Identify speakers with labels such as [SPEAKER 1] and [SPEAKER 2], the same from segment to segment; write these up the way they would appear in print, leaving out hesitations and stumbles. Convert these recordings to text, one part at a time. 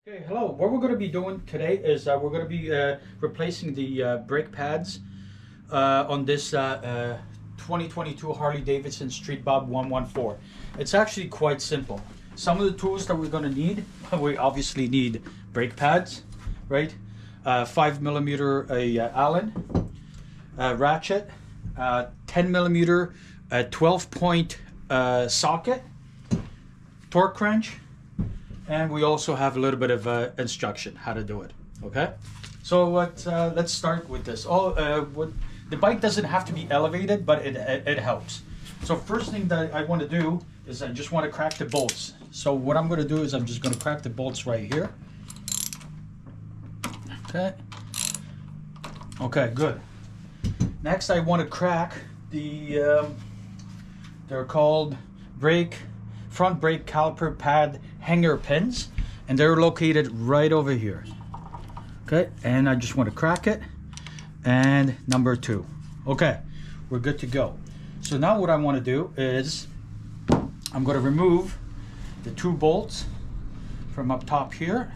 [SPEAKER 1] Okay, hello. What we're going to be doing today is we're going to be replacing the brake pads on this 2022 Harley-Davidson Street Bob 114. It's actually quite simple. Some of the tools that we're going to need, we obviously need brake pads, right? 5mm Allen ratchet, 10mm 12-point socket, torque wrench, and we also have a little bit of instruction how to do it. Okay, so let's start with this. The bike doesn't have to be elevated, but it helps. So first thing that I want to do is I just want to crack the bolts. So what I'm going to do is I'm just going to crack the bolts right here. Okay, good. Next I want to crack the they're called front brake caliper pad hanger pins, and they're located right over here. Okay, and I just want to crack it, and number 2. Okay, we're good to go. So now what I want to do is I'm going to remove the 2 bolts from up top here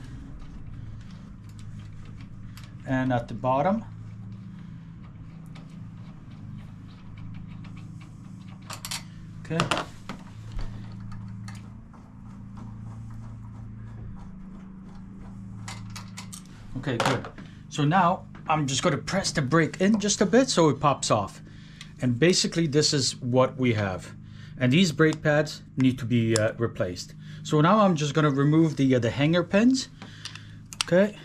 [SPEAKER 1] and at the bottom. Okay. Okay, good. So now I'm just going to press the brake in just a bit so it pops off. And basically this is what we have. And these brake pads need to be replaced. So now I'm just going to remove the hanger pins. Okay.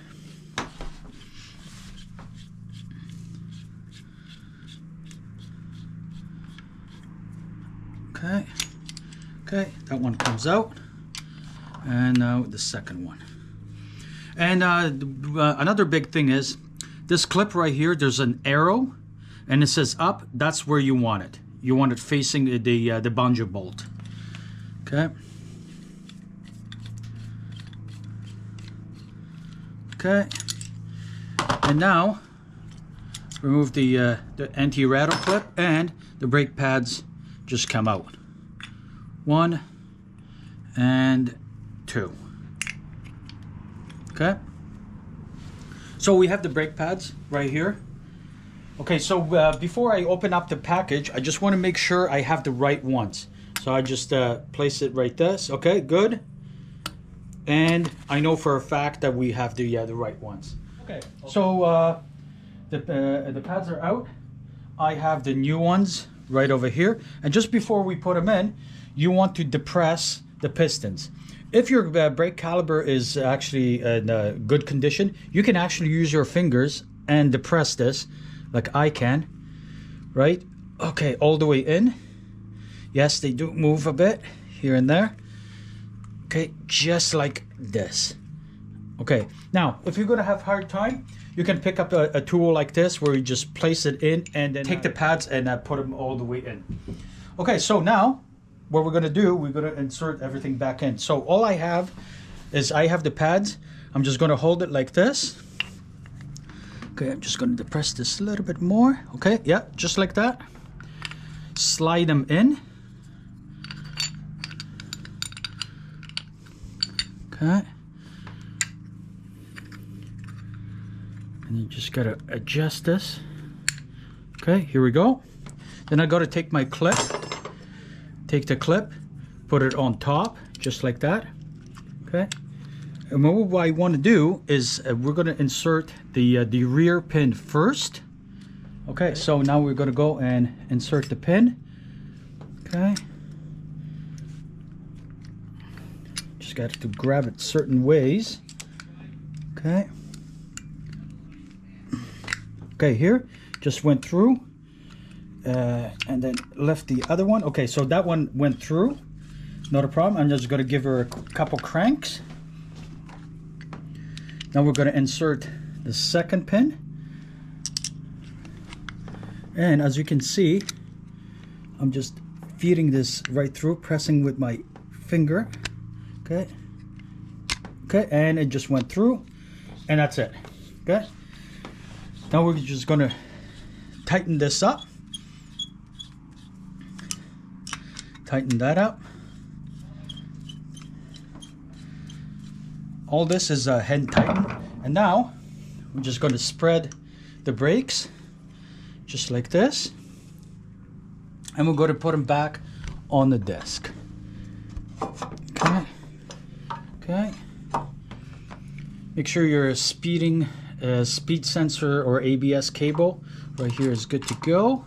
[SPEAKER 1] Okay. Okay, that one comes out. And now the second one. And another big thing is this clip right here, there's an arrow and it says up. That's where you want it. You want it facing the banjo bolt. Okay. Okay. And now remove the anti-rattle clip, and the brake pads just come out. 1 and 2. Okay, so we have the brake pads right here. Okay, so before I open up the package, I just want to make sure I have the right ones. So I just place it right this. Okay, good. And I know for a fact that we have the right ones. Okay, so the pads are out. I have the new ones right over here. And just before we put them in, you want to depress the pistons. If your brake caliper is actually in good condition, you can actually use your fingers and depress this like I can, right? Okay, all the way in. Yes, they do move a bit here and there. Okay, just like this. Okay, now if you're gonna have a hard time, you can pick up a tool like this where you just place it in and then take the pads and put them all the way in. Okay, so now what we're going to do, we're going to insert everything back in. So all I have is I have the pads. I'm just going to hold it like this. Okay, I'm just going to depress this a little bit more. Okay, yeah, just like that. Slide them in. Okay. And you just got to adjust this. Okay, here we go. Then I got to take my clip. Take the clip, put it on top, just like that. Okay. And what I want to do is we're going to insert the rear pin first. Okay, so now we're going to go and insert the pin. Okay. Just got to grab it certain ways. Okay. Okay, here, just went through. And then left the other one. Okay, so that one went through, not a problem. I'm just going to give her a couple cranks. Now we're going to insert the second pin, and as you can see, I'm just feeding this right through, pressing with my finger. Okay, and it just went through, and that's it. Okay, now we're just going to tighten this up. Tighten that up. all this is hand tightened. And now I'm just going to spread the brakes just like this. And we're going to put them back on the disc. Okay. Okay. Make sure your speed sensor or ABS cable right here is good to go.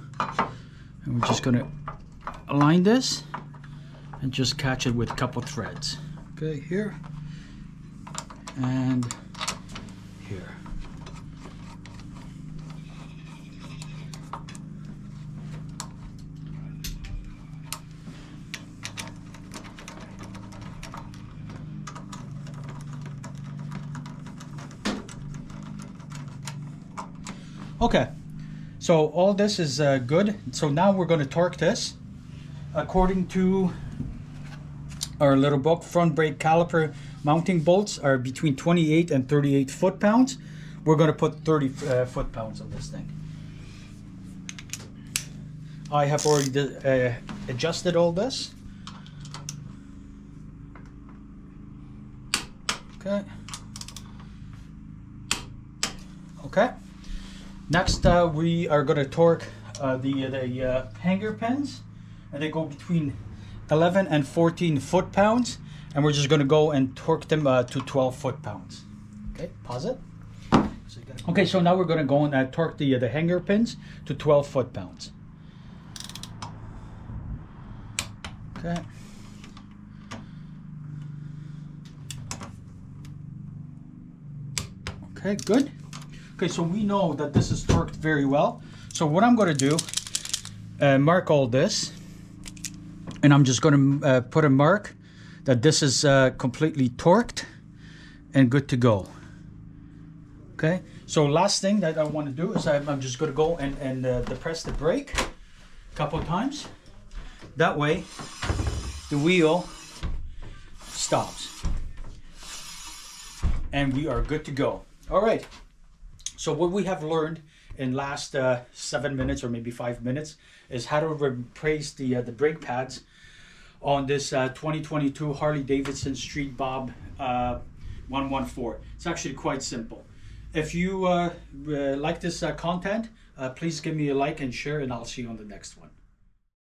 [SPEAKER 1] And we're just going to align this and just catch it with a couple threads. Okay, here and here. Okay, so all this is good. So now we're going to torque this. According to our little book, front brake caliper mounting bolts are between 28 and 38 foot-pounds. We're going to put 30 foot-pounds on this thing. I have already adjusted all this. Okay. Okay. Next, we are going to torque the hanger pins, and they go between 11 and 14 foot-pounds, and we're just going to go and torque them to 12 foot-pounds. Okay, pause it. Okay, so now we're going to go and torque the hanger pins to 12 foot-pounds. Okay. Okay, good. Okay, so we know that this is torqued very well. So what I'm going to do, mark all this, and I'm just going to put a mark that this is completely torqued and good to go. Okay, so last thing that I want to do is I'm just going to go and depress the brake a couple of times. That way the wheel stops and we are good to go. All right. So what we have learned in last 7 minutes or maybe 5 minutes is how to replace the brake pads on this 2022 Harley-Davidson Street Bob 114. It's actually quite simple. If you like this content, please give me a like and share, and I'll see you on the next one.